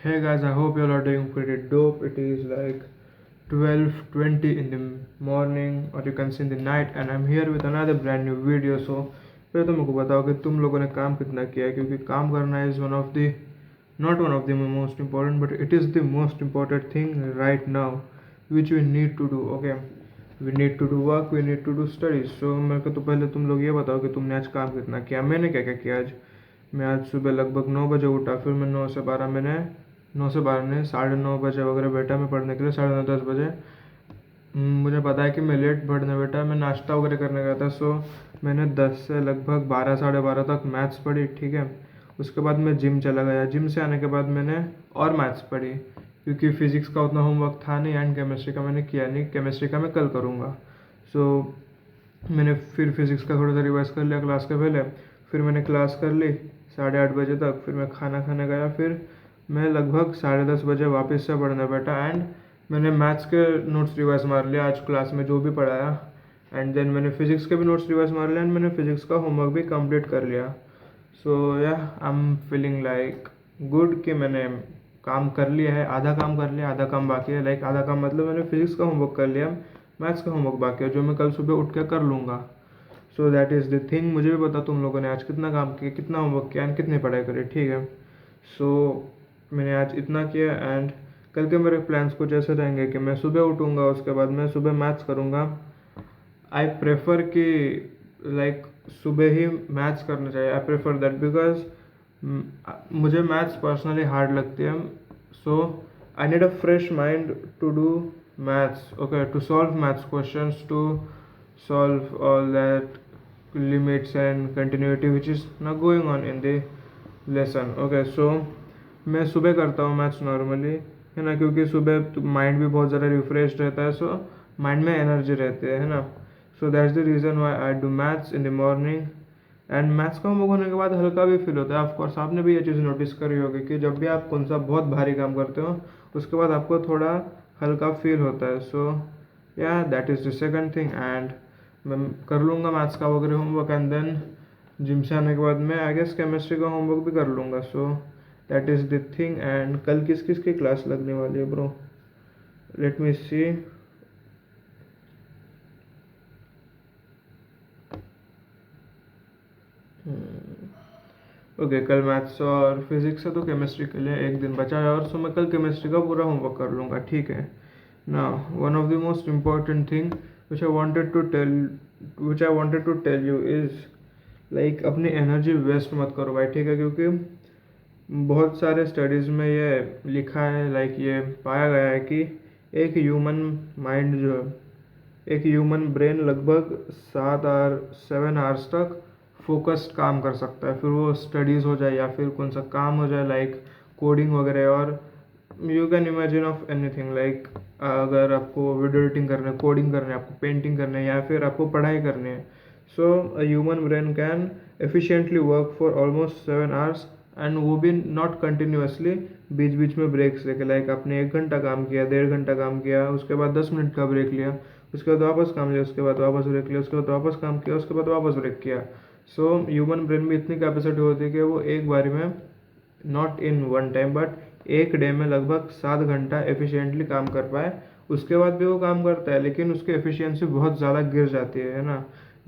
Hey guys, I hope you all are doing pretty dope. It is like 12:20 in the morning or you can say in the night and I'm here with another brand new video. So पहले तो मेरे को बताओ कि तुम लोगों ने काम कितना किया है, क्योंकि काम करना is one of the not one of the most important but it is the most important thing right now which we need to do. Okay, we need to do work, we need to do studies. So मेरे को तो पहले तुम लोग ये बताओ कि तुमने आज काम कितना किया. मैंने क्या क्या किया आज. मैं आज सुबह लगभग 9 बजे उठा, फिर मैं 9 से 12 मैंने 9 से 12 नहीं 9:30 बजे वगैरह बैठा मैं पढ़ने के लिए. 9:30 10 बजे मुझे पता है कि मैं लेट पढ़ने बैठा, मैं नाश्ता वगैरह करने गया था. सो मैंने 10 से लगभग 12 साढ़े 12 तक मैथ्स पढ़ी. ठीक है, उसके बाद मैं जिम चला गया. जिम से आने के बाद मैंने और मैथ्स पढ़ी, क्योंकि फिज़िक्स का उतना होमवर्क था नहीं एंड केमिस्ट्री का मैंने किया नहीं. केमिस्ट्री का मैं कल करूँगा. सो मैंने फिर फिज़िक्स का थोड़ा सा रिवाइज कर लिया क्लास के पहले. फिर मैंने क्लास कर ली 8:30 बजे तक. फिर मैं खाना खाने गया. फिर मैं लगभग 10:30 बजे वापस से पढ़ने बैठा एंड मैंने मैथ्स के नोट्स रिवाइज मार लिया आज क्लास में जो भी पढ़ाया. एंड देन मैंने फिज़िक्स के भी नोट्स रिवाइज मार लिया एंड मैंने फिज़िक्स का होमवर्क भी कंप्लीट कर लिया. सो या I am feeling like good कि मैंने काम कर लिया है. आधा काम कर लिया, आधा काम बाकी है. लाइक आधा काम मतलब मैंने फिज़िक्स का होमवर्क कर लिया, मैथ्स का होमवर्क बाकी है जो मैं कल सुबह उठ के कर लूँगा. So that is the thing. मुझे भी पता तुम लोगों ने आज कितना काम किया, कितना होमवर्क किया एंड कितनी पढ़ाई करी. ठीक है, सो मैंने आज इतना किया एंड कल के मेरे प्लान्स कुछ ऐसे रहेंगे कि मैं सुबह उठूँगा, उसके बाद मैं सुबह मैथ्स करूँगा. आई प्रेफर कि लाइक सुबह ही मैथ्स करना चाहिए. आई प्रेफर दैट बिकॉज मुझे मैथ्स पर्सनली हार्ड लगती है. So I need a fresh mind to do maths. Okay, to solve maths questions, to solve all that limits and continuity which is not going on in the lesson. Okay, so मैं सुबह करता हूँ maths normally, है ना, क्योंकि सुबह mind भी बहुत ज़्यादा रिफ्रेश रहता है. सो माइंड में एनर्जी रहती है ना. So that's the reason why I do maths in the morning. And maths का होमवर्क होने के बाद हल्का भी फील होता है. ऑफकोर्स आपने भी ये चीज़ नोटिस करी होगी कि जब भी आप कौन सा बहुत भारी काम करते हो उसके बाद आपको थोड़ा हल्का फील होता है. सो या that is the second thing. And मैं कर लूँगा मैथ्स का वगैरह होमवर्क एंड देन जिम से आने के बाद मैं आई गेस केमिस्ट्री का होमवर्क भी कर लूँगा. So that is the thing. And कल किस किस की क्लास लगने वाली है ब्रो, लेट मी सी. ओके, कल मैथ्स और फिजिक्स है तो केमिस्ट्री के लिए एक दिन बचा है. और सो मैं कल केमिस्ट्री का पूरा होमवर्क कर लूँगा. ठीक है ना. One of the most important thing which I wanted to tell you is like अपनी एनर्जी वेस्ट मत करो भाई. ठीक है, क्योंकि बहुत सारे स्टडीज़ में ये लिखा है, लाइक ये पाया गया है कि एक ह्यूमन माइंड जो है, एक ह्यूमन ब्रेन लगभग 7 आवर्स तक फोकस्ड काम कर सकता है. फिर वो स्टडीज़ हो जाए या फिर कौन सा काम हो जाए, लाइक कोडिंग वगैरह. और you can imagine of anything, like अगर आपको वीडियो एडिटिंग करना है, कोडिंग करना है, आपको पेंटिंग करना है या फिर आपको पढ़ाई करनी है. So a human brain can efficiently work for almost 7 hours and वो भी नॉट कंटिन्यूसली, बीच बीच में ब्रेक्स लेके. लाइक आपने 1 घंटा काम किया, 1.5 घंटा काम किया, उसके बाद 10 मिनट का ब्रेक लिया, उसके बाद वापस काम लिया, उसके बाद वापस ब्रेक लिया, उसके बाद वापस काम किया, उसके बाद वापस ब्रेक किया. सो ह्यूमन ब्रेन में इतनी कैपेसिटी होती है कि वो एक बारी में, not in one time but एक डे में लगभग 7 घंटा एफिशिएंटली काम कर पाए. उसके बाद भी वो काम करता है लेकिन उसकी एफिशिएंसी बहुत ज़्यादा गिर जाती है ना.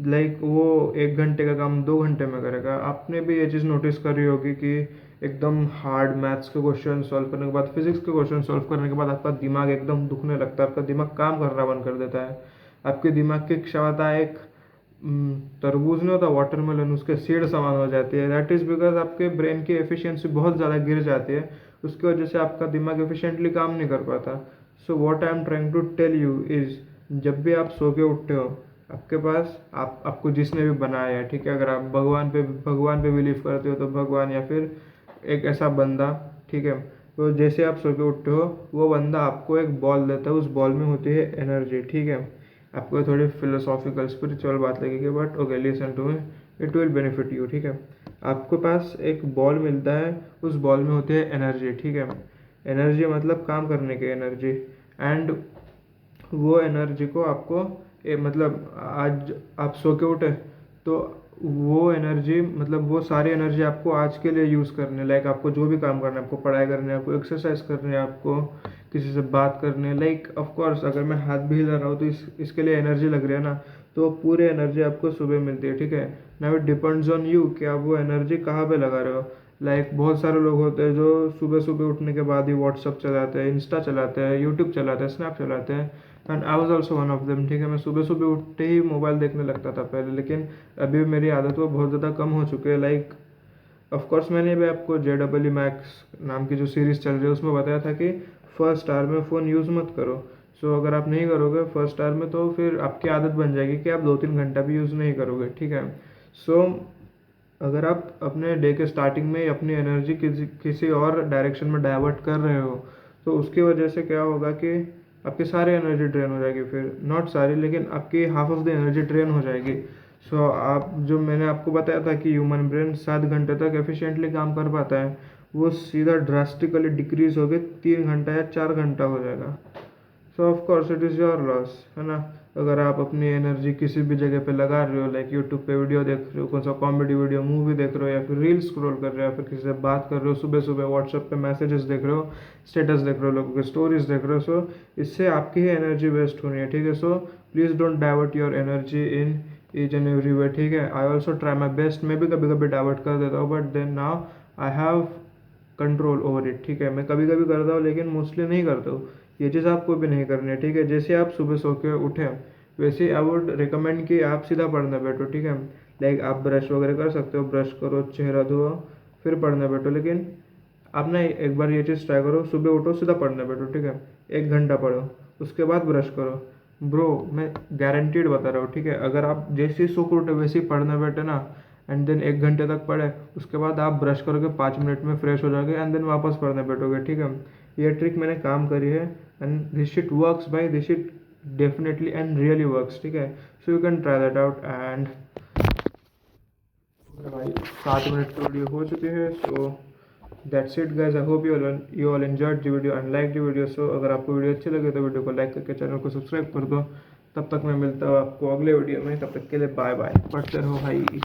लाइक वो 1 घंटे का काम 2 घंटे में करेगा. आपने भी ये चीज़ नोटिस करी होगी कि एकदम हार्ड मैथ्स के क्वेश्चन सॉल्व करने के बाद, फिजिक्स के क्वेश्चन सॉल्व करने के बाद आपका दिमाग एकदम दुखने लगता है, आपका दिमाग काम करना बंद कर देता है. आपके दिमाग की क्षमता एक तरबूज नहीं होता, वाटरमेलन, उसके सीड समान हो जाती है. दैट इज़ बिकॉज आपके ब्रेन की एफिशिएंसी बहुत ज़्यादा गिर जाती है. उसकी वजह से आपका दिमाग एफिशिएंटली काम नहीं कर पाता. So what I am trying to tell you is, जब भी आप सो के उठते हो आपके पास आपको जिसने भी बनाया है, ठीक है, अगर आप भगवान पे बिलीव करते हो तो भगवान, या फिर एक ऐसा बंदा, ठीक है, तो जैसे आप सो के उठते हो वो बंदा आपको एक बॉल देता है. उस बॉल में होती है एनर्जी. ठीक है, आपको थोड़ी फिलोसॉफिकल स्पिरिचुअल बात लगेगी but okay, listen to me, it will benefit you. ठीक है, आपके पास एक बॉल मिलता है, उस बॉल में होती है एनर्जी. ठीक है, एनर्जी मतलब काम करने की एनर्जी. एंड वो एनर्जी को आपको मतलब आज आप सो के उठे तो वो एनर्जी मतलब वो सारी एनर्जी आपको आज के लिए यूज़ करनी है, लाइक आपको जो भी काम करना है, आपको पढ़ाई करनी है, आपको एक्सरसाइज करनी है, आपको किसी से बात करनी है, लाइक ऑफ कोर्स अगर मैं हाथ भी हिला रहा हूँ तो इसके लिए एनर्जी लग रही है ना, तो पूरी एनर्जी आपको सुबह मिलती है, ठीक है। Now it depends on you कि आप वो एनर्जी कहाँ पे लगा रहे हो। लाइक बहुत सारे लोग होते हैं जो सुबह सुबह उठने के बाद ही व्हाट्सअप चलाते हैं, इंस्टा चलाते हैं, यूट्यूब चलाते हैं, स्नैप चलाते हैं, and I was also one of them, ठीक है। मैं सुबह सुबह उठते ही मोबाइल देखने लगता था पहले, लेकिन अभी मेरी आदत वो बहुत ज़्यादा कम हो चुकी है। लाइक ऑफ कोर्स मैंने भी आपको JEE मैक्स नाम की जो सीरीज़ चल रही है उसमें बताया था कि फर्स्ट आवर में फ़ोन यूज़ मत करो। सो अगर आप नहीं करोगे फर्स्ट आवर में तो फिर आपकी आदत बन जाएगी कि आप 2-3 घंटा भी यूज़ नहीं करोगे, ठीक है। सो अगर आप अपने डे के स्टार्टिंग में अपनी एनर्जी किसी और डायरेक्शन में डाइवर्ट कर रहे हो तो उसकी वजह से क्या होगा कि आपकी सारी एनर्जी ड्रेन हो जाएगी, फिर नॉट सारी लेकिन आपकी half of the energy drain हो जाएगी। सो आप जो मैंने आपको बताया था कि ह्यूमन ब्रेन 7 घंटे तक एफिशिएंटली काम कर पाता है, वो सीधा ड्रास्टिकली डिक्रीज होकर 3 घंटा या 4 घंटा हो जाएगा। सो of course it is your loss, है ना। अगर आप अपनी एनर्जी किसी भी जगह पे लगा रहे हो, लाइक यूट्यूब पे वीडियो देख रहे हो, कौन सा कॉमेडी वीडियो मूवी देख रहे हो, या फिर रील स्क्रॉल कर रहे हो, या फिर किसी से बात कर रहे हो, सुबह सुबह व्हाट्सएप पे मैसेजेस देख रहे हो, स्टेटस देख रहे हो, लोगों के स्टोरीज देख रहे हो, सो इससे आपकी ही एनर्जी वेस्ट होनी है, ठीक है। So please don't divert your energy in each and every way, ठीक है। I also try my best, मैं भी कभी कभी डाइवर्ट कर देता हूँ, but then now I have control over it, ठीक है। मैं कभी कभी करता हूँ लेकिन मोस्टली नहीं करता हूँ। ये चीज़ आपको भी नहीं करनी है, ठीक है। जैसे आप सुबह सो के उठे वैसे आई वुड रिकमेंड कि आप सीधा पढ़ने बैठो, ठीक है। लाइक आप ब्रश वगैरह कर सकते हो, ब्रश करो, चेहरा धो, फिर पढ़ने बैठो, लेकिन आप ना एक बार ये चीज़ ट्राई करो, सुबह उठो सीधा पढ़ने बैठो, ठीक है। 1 घंटा पढ़ो, उसके बाद ब्रश करो। ब्रो मैं गारंटीड बता रहा हूँ, ठीक है। अगर आप जैसे ही सो के उठे वैसे ही पढ़ने बैठे ना, एंड देन 1 घंटे तक पढ़े, उसके बाद आप ब्रश करोगे, 5 मिनट में फ्रेश हो जाओगे, एंड देन वापस पढ़ने बैठोगे, ठीक है। ये ट्रिक मैंने काम करी है, एंड दिस शिट वर्क्स भाई, this shit definitely and really works, ठीक है। So you can try that out. And भाई 7 मिनट की वीडियो हो चुकी है, so that's it guys. I hope you all enjoyed the video and like the video. So अगर आपको video अच्छी लगे तो वीडियो को लाइक करके चैनल को सब्सक्राइब कर दो। तब तक मैं मिलता हूँ आपको अगले वीडियो में, तब तक के लिए बाय बाय, पढ़ते रहो भाई।